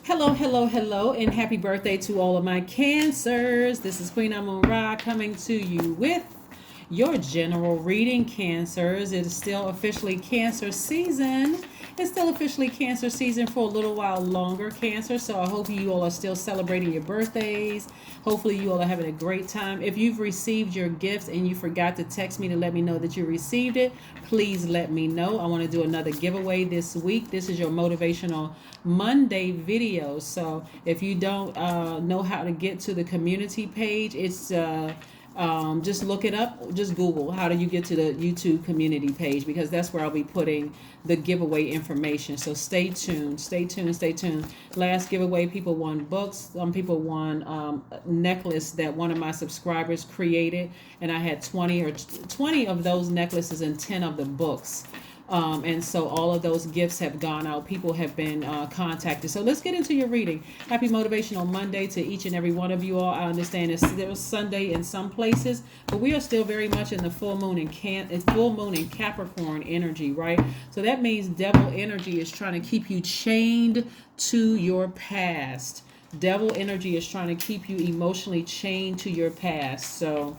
Hello, hello, hello, and happy birthday to all of my Cancers. This is Queen Amun Ra coming to you with your general reading, Cancers. It is still officially Cancer season. It's still officially Cancer season for a little while longer, Cancer. So I hope you all are still celebrating your birthdays. Hopefully, you all are having a great time. If you've received your gifts and you forgot to text me to let me know that you received it, please let me know. I want to do another giveaway this week. This is your Motivational Monday video. So if you don't know how to get to the community page, it's just look it up. Just Google how do you get to the YouTube community page, because that's where I'll be putting the giveaway information. So stay tuned, stay tuned, stay tuned. Last giveaway, people won books. Some people won a necklace that one of my subscribers created, and I had 20 of those necklaces and 10 of the books. And so all of those gifts have gone out. People have been contacted. So let's get into your reading. Happy Motivational Monday to each and every one of you all. I understand it's still Sunday in some places, but we are still very much in the full moon and Capricorn energy, right? So that means devil energy is trying to keep you chained to your past. Devil energy is trying to keep you emotionally chained to your past. So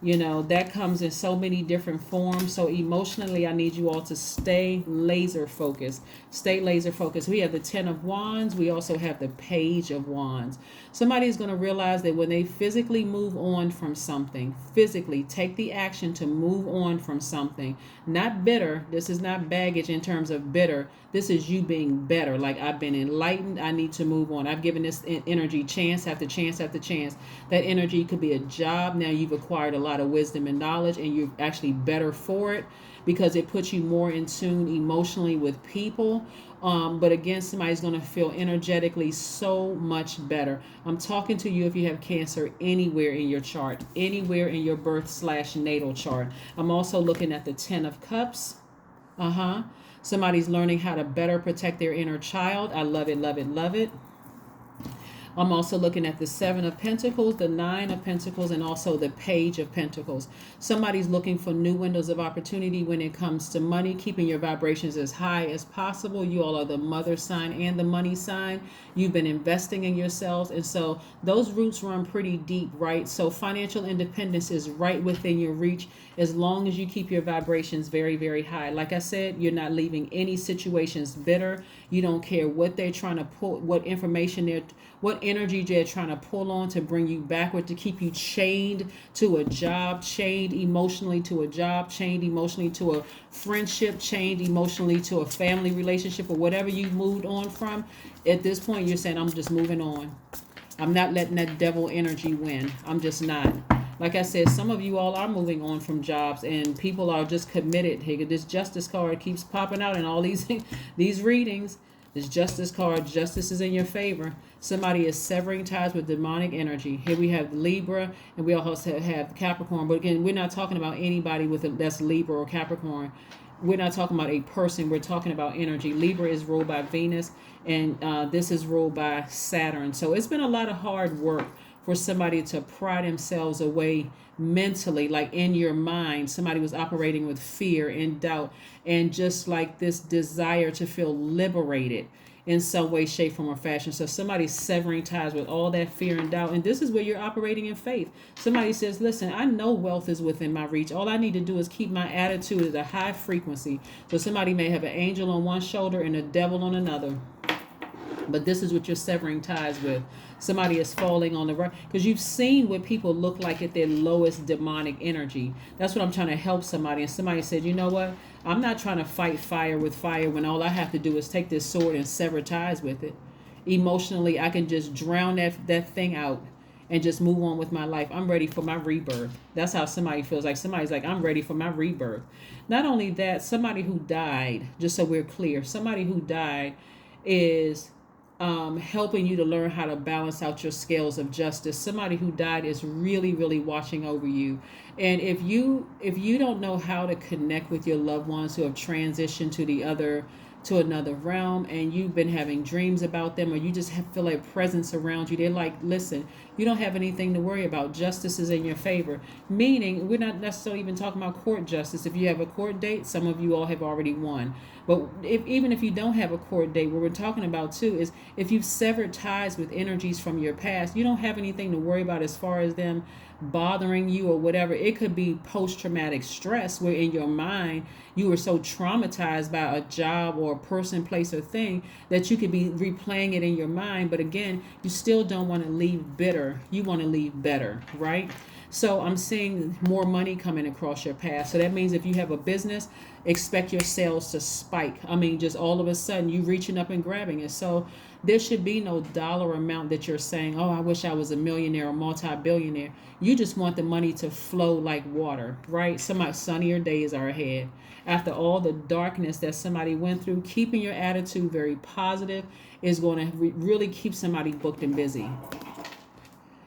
that comes in so many different forms. So emotionally, I need you all to stay laser focused. Stay laser focused. We have the 10 of Wands. We also have the Page of Wands. Somebody's going to realize that when they physically move on from something, physically take the action to move on from something, not bitter. This is not baggage in terms of bitter. This is you being better. Like, I've been enlightened. I need to move on. I've given this energy chance after chance after chance. That energy could be a job. Now you've acquired a lot of wisdom and knowledge, and you're actually better for it because it puts you more in tune emotionally with people. But again, somebody's going to feel energetically so much better. I'm talking to you if you have Cancer anywhere in your chart, anywhere in your birth/natal chart. I'm also looking at the 10 of Cups. Somebody's learning how to better protect their inner child. I love it, love it, love it. I'm also looking at the 7 of Pentacles, the 9 of Pentacles, and also the Page of Pentacles. Somebody's looking for new windows of opportunity when it comes to money, keeping your vibrations as high as possible. You all are the mother sign and the money sign. You've been investing in yourselves, and so those roots run pretty deep, right? So financial independence is right within your reach as long as you keep your vibrations very, very high. Like I said, you're not leaving any situations bitter. You don't care what they're trying to pull, what energy they're trying to pull on to bring you backward, to keep you chained to a job, chained emotionally to a job, chained emotionally to a friendship, chained emotionally to a family relationship, or whatever you moved on from. At this point, you're saying, I'm just moving on. I'm not letting that devil energy win. I'm just not. Like I said, some of you all are moving on from jobs, and people are just committed. Hey, this Justice card keeps popping out in all these these readings. This Justice card, justice is in your favor. Somebody is severing ties with demonic energy. Here we have Libra, and we also have Capricorn. But again, we're not talking about anybody that's Libra or Capricorn. We're not talking about a person. We're talking about energy. Libra is ruled by Venus, and this is ruled by Saturn. So it's been a lot of hard work for somebody to pry themselves away mentally, like in your mind. Somebody was operating with fear and doubt, and just like this desire to feel liberated in some way, shape, form, or fashion. So somebody's severing ties with all that fear and doubt, and this is where you're operating in faith. Somebody says, listen, I know wealth is within my reach. All I need to do is keep my attitude at a high frequency. So somebody may have an angel on one shoulder and a devil on another, but this is what you're severing ties with. Somebody is falling on the right, because you've seen what people look like at their lowest demonic energy. That's what I'm trying to help somebody. And somebody said, you know what? I'm not trying to fight fire with fire when all I have to do is take this sword and sever ties with it. Emotionally, I can just drown that thing out and just move on with my life. I'm ready for my rebirth. That's how somebody feels. Like somebody's like, I'm ready for my rebirth. Not only that, somebody who died, just so we're clear, somebody who died is helping you to learn how to balance out your scales of justice. Somebody who died is really, really watching over you. And if you don't know how to connect with your loved ones who have transitioned to another realm, and you've been having dreams about them, or you just feel a presence around you, they're like, listen, you don't have anything to worry about. Justice is in your favor. Meaning, we're not necessarily even talking about court justice. If you have a court date, some of you all have already won. But even if you don't have a court date, what we're talking about too is if you've severed ties with energies from your past, you don't have anything to worry about as far as them bothering you or whatever. It could be post-traumatic stress where in your mind you were so traumatized by a job or a person, place, or thing that you could be replaying it in your mind. But again, you still don't want to leave bitter. You want to leave better, right? So I'm seeing more money coming across your path. So that means if you have a business, expect your sales to spike. I mean, just all of a sudden you reaching up and grabbing it. So there should be no dollar amount that you're saying, oh, I wish I was a millionaire or multi-billionaire. You just want the money to flow like water, right? Some sunnier days are ahead. After all the darkness that somebody went through, keeping your attitude very positive is going to really keep somebody booked and busy.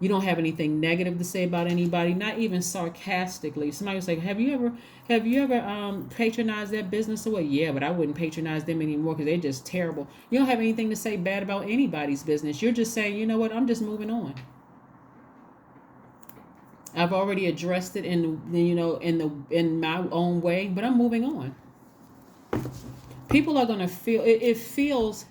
You don't have anything negative to say about anybody, not even sarcastically. Somebody was like, have you ever patronized that business or what? Yeah, but I wouldn't patronize them anymore because they're just terrible. You don't have anything to say bad about anybody's business. You're just saying, you know what, I'm just moving on. I've already addressed it in my own way, but I'm moving on. People are gonna feel it feels,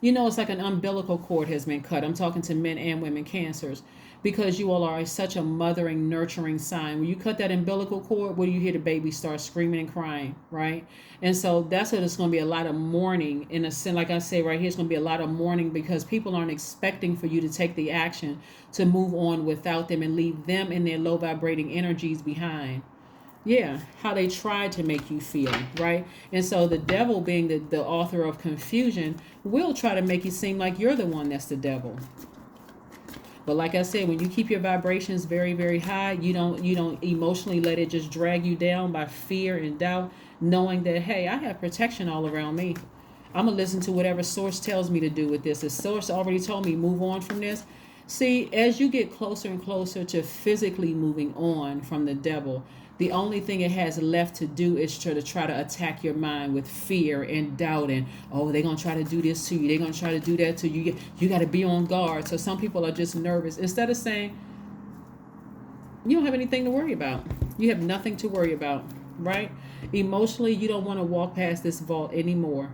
it's like an umbilical cord has been cut. I'm talking to men and women cancers. Because you all are such a mothering, nurturing sign. When you cut that umbilical cord, what do you hear? The baby start screaming and crying, right? And so that's what it's going to be, a lot of mourning in a sense. Like I say right here, it's going to be a lot of mourning because people aren't expecting for you to take the action to move on without them and leave them and their low vibrating energies behind. Yeah, how they tried to make you feel, right? And so the devil, being the author of confusion, will try to make you seem like you're the one that's the devil. But like I said, when you keep your vibrations very, very high, you don't emotionally let it just drag you down by fear and doubt, knowing that, hey, I have protection all around me. I'm going to listen to whatever source tells me to do with this. The source already told me move on from this. See, as you get closer and closer to physically moving on from the devil, the only thing it has left to do is to try to attack your mind with fear and doubt and, oh, they're going to try to do this to you. They're going to try to do that to you. You got to be on guard. So some people are just nervous. Instead of saying, you don't have anything to worry about. You have nothing to worry about, right? Emotionally, you don't want to walk past this vault anymore.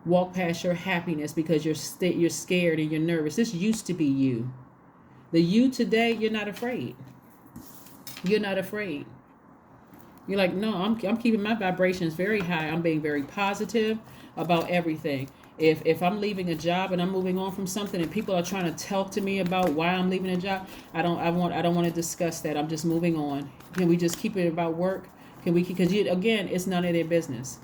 Walk past your happiness because you're scared and you're nervous. This used to be you. The you today, you're not afraid. You're not afraid. You're like, no, I'm keeping my vibrations very high. I'm being very positive about everything. If I'm leaving a job and I'm moving on from something and people are trying to talk to me about why I'm leaving a job, I don't want to discuss that. I'm just moving on. Can we just keep it about work? Because again, it's none of their business.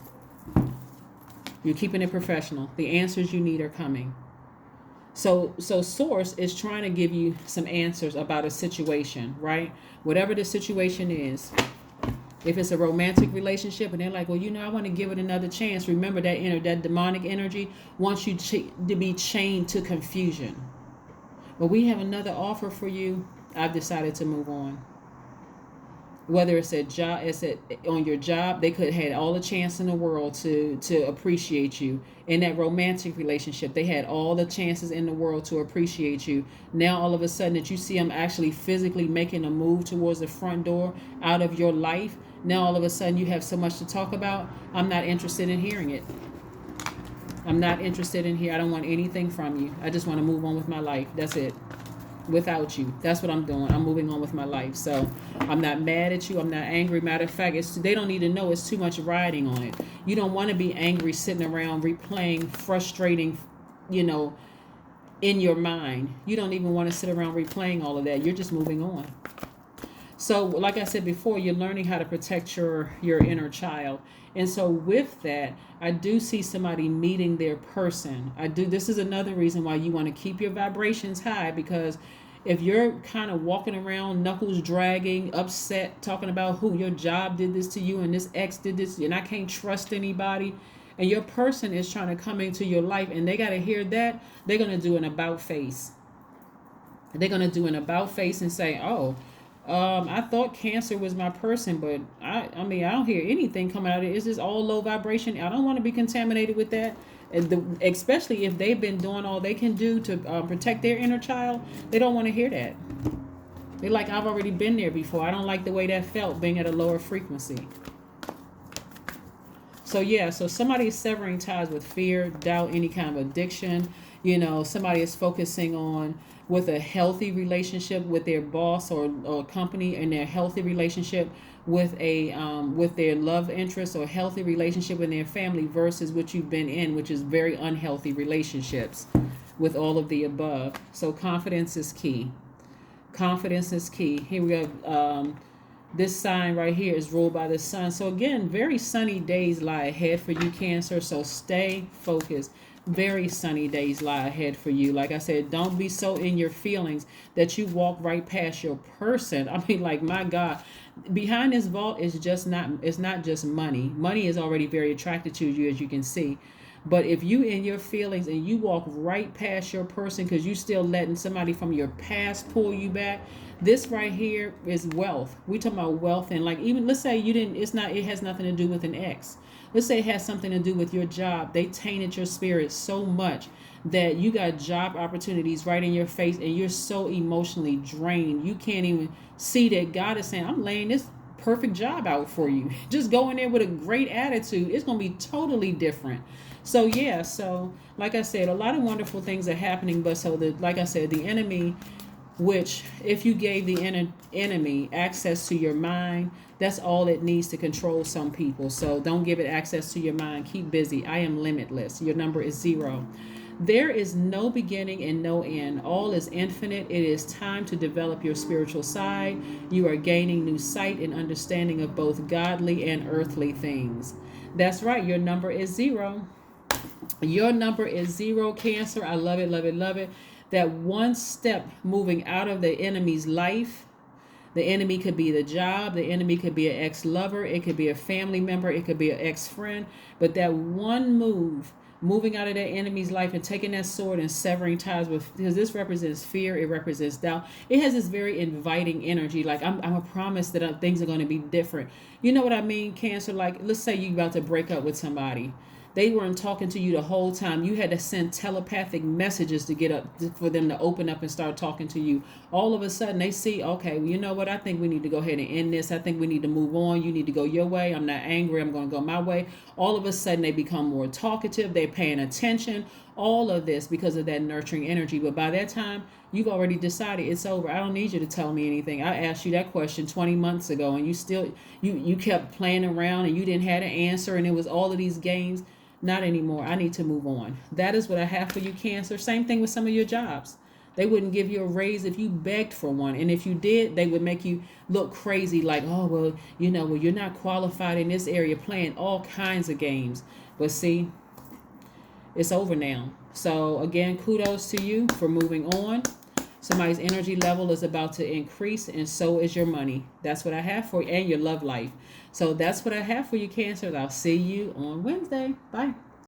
You're keeping it professional. The answers you need are coming. So Source is trying to give you some answers about a situation, right? Whatever the situation is. If it's a romantic relationship and they're like, well, I want to give it another chance. Remember that demonic energy wants you to be chained to confusion. But we have another offer for you. I've decided to move on. Whether it's on your job, they could have had all the chance in the world to appreciate you. In that romantic relationship, they had all the chances in the world to appreciate you. Now, all of a sudden that you see them actually physically making a move towards the front door out of your life, now all of a sudden you have so much to talk about. I'm not interested in hearing it. I'm not interested in here. I don't want anything from you. I just want to move on with my life. That's it. Without you. That's what I'm doing. I'm moving on with my life. So I'm not mad at you. I'm not angry. Matter of fact, they don't need to know it's too much riding on it. You don't want to be angry sitting around replaying, frustrating, in your mind. You don't even want to sit around replaying all of that. You're just moving on. So like I said before, you're learning how to protect your inner child. And so with that, I do see somebody meeting their person. This is another reason why you want to keep your vibrations high, because if you're kind of walking around knuckles dragging, upset, talking about who your job did this to you and this ex did this and I can't trust anybody, and your person is trying to come into your life and they got to hear that, they're going to do an about face. They're going to do an about face and say, oh, I thought Cancer was my person, but I don't hear anything coming out of it. It's just all low vibration. I don't want to be contaminated with that. Especially if they've been doing all they can do to protect their inner child. They don't want to hear that. They're like, I've already been there before. I don't like the way that felt being at a lower frequency. So yeah, so somebody is severing ties with fear, doubt, any kind of addiction. Somebody is focusing on with a healthy relationship with their boss or company, and their healthy relationship with their love interest, or healthy relationship in their family, versus what you've been in, which is very unhealthy relationships with all of the above. So confidence is key. Confidence is key. Here we go. This sign right here is ruled by the sun. So again, very sunny days lie ahead for you, Cancer. So stay focused. Very sunny days lie ahead for you. Like I said, don't be so in your feelings that you walk right past your person. I mean, like, my God, behind this vault is just not, it's not just money. Money is already very attracted to you, as you can see. But if you in your feelings and you walk right past your person because you still letting somebody from your past pull you back, this right here is wealth. We talking about wealth, and like, even let's say you didn't, it's not, it has nothing to do with an ex. Let's say it has something to do with your job. They tainted your spirit so much that you got job opportunities right in your face, and you're so emotionally drained you can't even see that God is saying, I'm laying this perfect job out for you. Just go in there with a great attitude. It's going to be totally different. So yeah, so like I said, a lot of wonderful things are happening, but so like I said, the enemy, which if you gave the enemy access to your mind, that's all it needs to control some people. So don't give it access to your mind. Keep busy. I am limitless. Your number is 0. There is no beginning and no end. All is infinite. It is time to develop your spiritual side. You are gaining new sight and understanding of both godly and earthly things. That's right. Your number is 0. Your number is 0, Cancer. I love it, love it, love it. That one step moving out of the enemy's life. The enemy could be the job. The enemy could be an ex-lover. It could be a family member. It could be an ex-friend. But that one move, moving out of that enemy's life and taking that sword and severing ties with, because this represents fear, it represents doubt. It has this very inviting energy. Like, I'm a promise that things are going to be different. You know what I mean, Cancer? Like, let's say you're about to break up with somebody. They weren't talking to you the whole time. You had to send telepathic messages to get up, for them to open up and start talking to you. All of a sudden they see, okay, well, you know what? I think we need to go ahead and end this. I think we need to move on. You need to go your way. I'm not angry. I'm going to go my way. All of a sudden they become more talkative. They're paying attention. All of this because of that nurturing energy. But by that time, you've already decided it's over. I don't need you to tell me anything. I asked you that question 20 months ago, and you still, you kept playing around, and you didn't have an answer, and it was all of these games. Not anymore. I need to move on. That is what I have for you, Cancer. Same thing with some of your jobs. They wouldn't give you a raise if you begged for one. And if you did, they would make you look crazy, like, oh, well, you're not qualified in this area, playing all kinds of games. But see, it's over now. So again, kudos to you for moving on. Somebody's energy level is about to increase, and so is your money. That's what I have for you, and your love life. So that's what I have for you, Cancer. I'll see you on Wednesday. Bye.